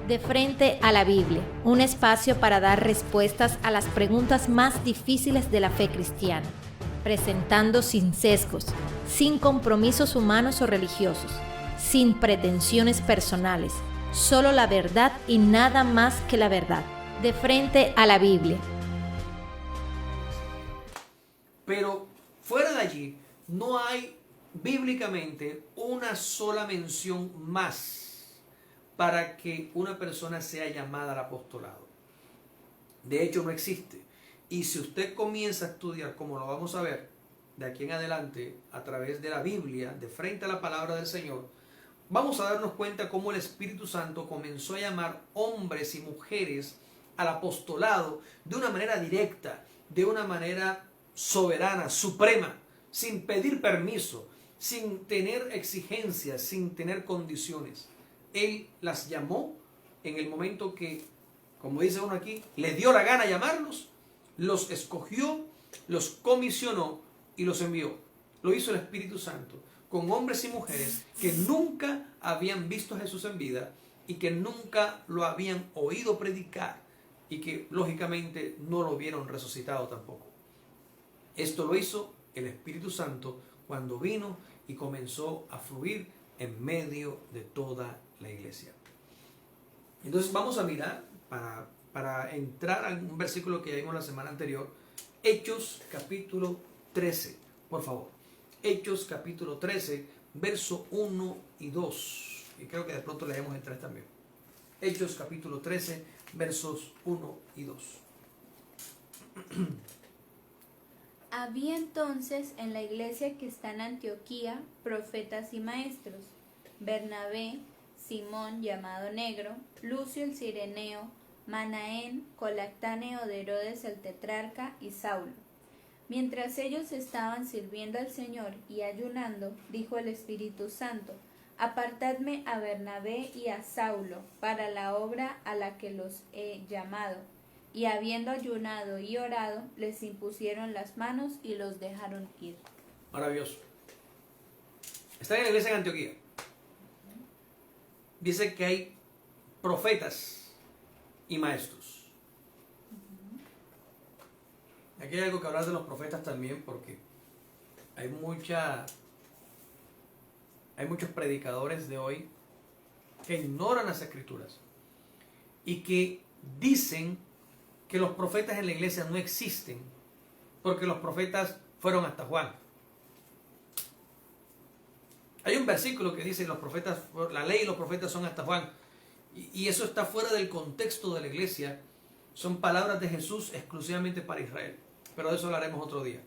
De frente a la Biblia, un espacio para dar respuestas a las preguntas más difíciles de la fe cristiana, presentando sin sesgos, sin compromisos humanos o religiosos, sin pretensiones personales, solo la verdad y nada más que la verdad. De frente a la Biblia. Pero fuera de allí no hay bíblicamente una sola mención más para que una persona sea llamada al apostolado. De hecho, no existe. Y si usted comienza a estudiar, como lo vamos a ver de aquí en adelante, a través de la Biblia, de frente a la palabra del Señor, vamos a darnos cuenta cómo el Espíritu Santo comenzó a llamar hombres y mujeres al apostolado de una manera directa, de una manera soberana, suprema, sin pedir permiso, sin tener exigencias, sin tener condiciones. Él las llamó en el momento que, como dice uno aquí, le dio la gana llamarlos, los escogió, los comisionó y los envió. Lo hizo el Espíritu Santo con hombres y mujeres que nunca habían visto a Jesús en vida y que nunca lo habían oído predicar y que lógicamente no lo vieron resucitado tampoco. Esto lo hizo el Espíritu Santo cuando vino y comenzó a fluir en medio de toda la iglesia. Entonces vamos a mirar, para entrar a un versículo que vimos la semana anterior, Hechos capítulo 13, por favor. Hechos capítulo 13, verso 1 y 2. Y creo que de pronto leemos el 3 también. Hechos capítulo 13, versos 1 y 2. Había entonces en la iglesia que está en Antioquía profetas y maestros: Bernabé, Simón llamado Negro, Lucio el Cireneo, Manaén, colactáneo de Herodes el tetrarca, y Saulo. Mientras ellos estaban sirviendo al Señor y ayunando, dijo el Espíritu Santo: Apartadme a Bernabé y a Saulo para la obra a la que los he llamado. Y habiendo ayunado y orado, les impusieron las manos y los dejaron ir. Maravilloso. Está en la iglesia en Antioquía. Dice que hay profetas y maestros. Aquí hay algo que hablar de los profetas también, porque hay muchos predicadores de hoy que ignoran las escrituras y que dicen que los profetas en la iglesia no existen porque los profetas fueron hasta Juan. Hay un versículo que dice los profetas, la ley y los profetas son hasta Juan, y eso está fuera del contexto de la iglesia. Son palabras de Jesús exclusivamente para Israel, pero de eso hablaremos otro día.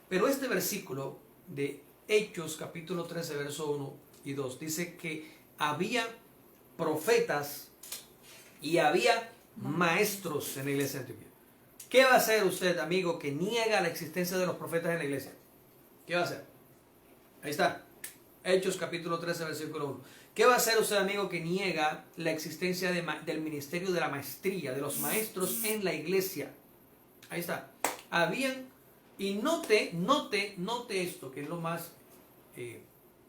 Pero este versículo de Hechos capítulo 13 verso 1 y 2 dice que había profetas y había maestros en la iglesia de Antioquía. ¿Qué va a hacer usted, amigo, que niega la existencia de los profetas en la iglesia? ¿Qué va a hacer? Ahí está. Hechos capítulo 13 versículo 1. ¿Qué va a hacer usted, amigo, que niega la existencia del ministerio de la maestría, de los maestros en la iglesia? Ahí está. Habían, y note esto, que es lo más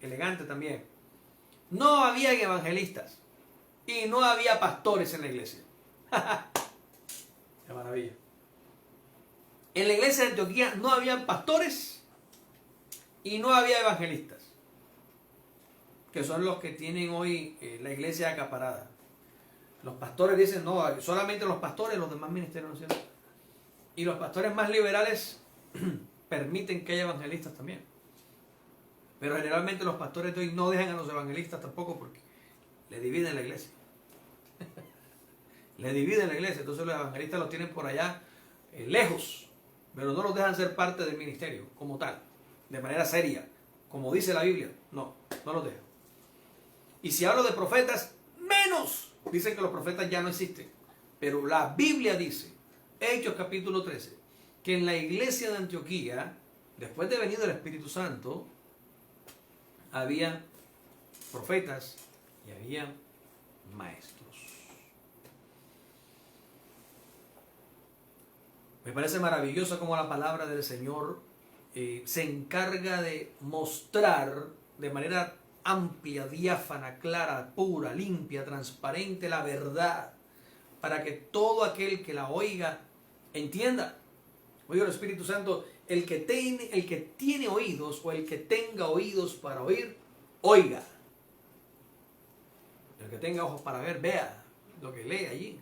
elegante también. No había evangelistas y no había pastores en la iglesia. ¡Qué maravilla! En la iglesia de Antioquía no había pastores y no había evangelistas, que son los que tienen hoy la iglesia acaparada. Los pastores dicen, no, solamente los pastores, los demás ministerios no sirven. Y los pastores más liberales permiten que haya evangelistas también. Pero generalmente los pastores de hoy no dejan a los evangelistas tampoco, porque le dividen la iglesia. Le dividen la iglesia, entonces los evangelistas los tienen por allá lejos, pero no los dejan ser parte del ministerio como tal, de manera seria, como dice la Biblia. No los dejan. Y si hablo de profetas, menos. Dicen que los profetas ya no existen. Pero la Biblia dice, Hechos capítulo 13, que en la iglesia de Antioquía, después de venir el Espíritu Santo, había profetas y había maestros. Me parece maravilloso cómo la palabra del Señor se encarga de mostrar de manera amplia, diáfana, clara, pura, limpia, transparente, la verdad, para que todo aquel que la oiga entienda. Oiga el Espíritu Santo, el que tiene oídos o el que tenga oídos para oír, oiga. El que tenga ojos para ver, vea lo que lee allí.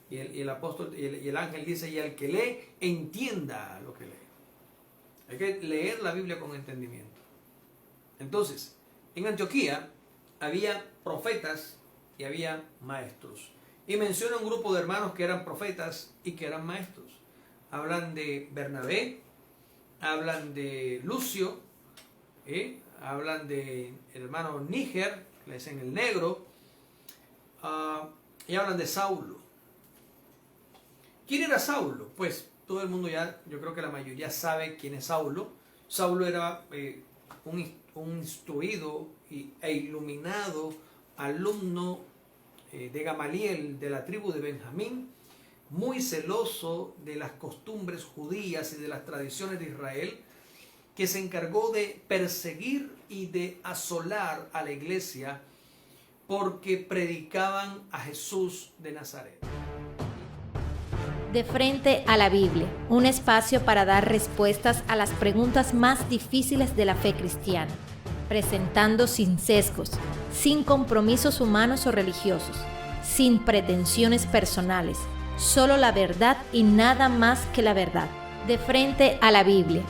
Y el apóstol y el ángel dice, y el que lee, entienda lo que lee. Hay que leer la Biblia con entendimiento. Entonces, en Antioquía había profetas y había maestros. Y menciona un grupo de hermanos que eran profetas y que eran maestros. Hablan de Bernabé, hablan de Lucio, hablan de el hermano Níger, que le dicen el negro, y hablan de Saulo. ¿Quién era Saulo? Pues todo el mundo ya, yo creo que la mayoría sabe quién es Saulo. Saulo era un instruido e iluminado alumno de Gamaliel, de la tribu de Benjamín, muy celoso de las costumbres judías y de las tradiciones de Israel, que se encargó de perseguir y de asolar a la iglesia porque predicaban a Jesús de Nazaret. De frente a la Biblia, un espacio para dar respuestas a las preguntas más difíciles de la fe cristiana, presentando sin sesgos, sin compromisos humanos o religiosos, sin pretensiones personales, solo la verdad y nada más que la verdad. De frente a la Biblia,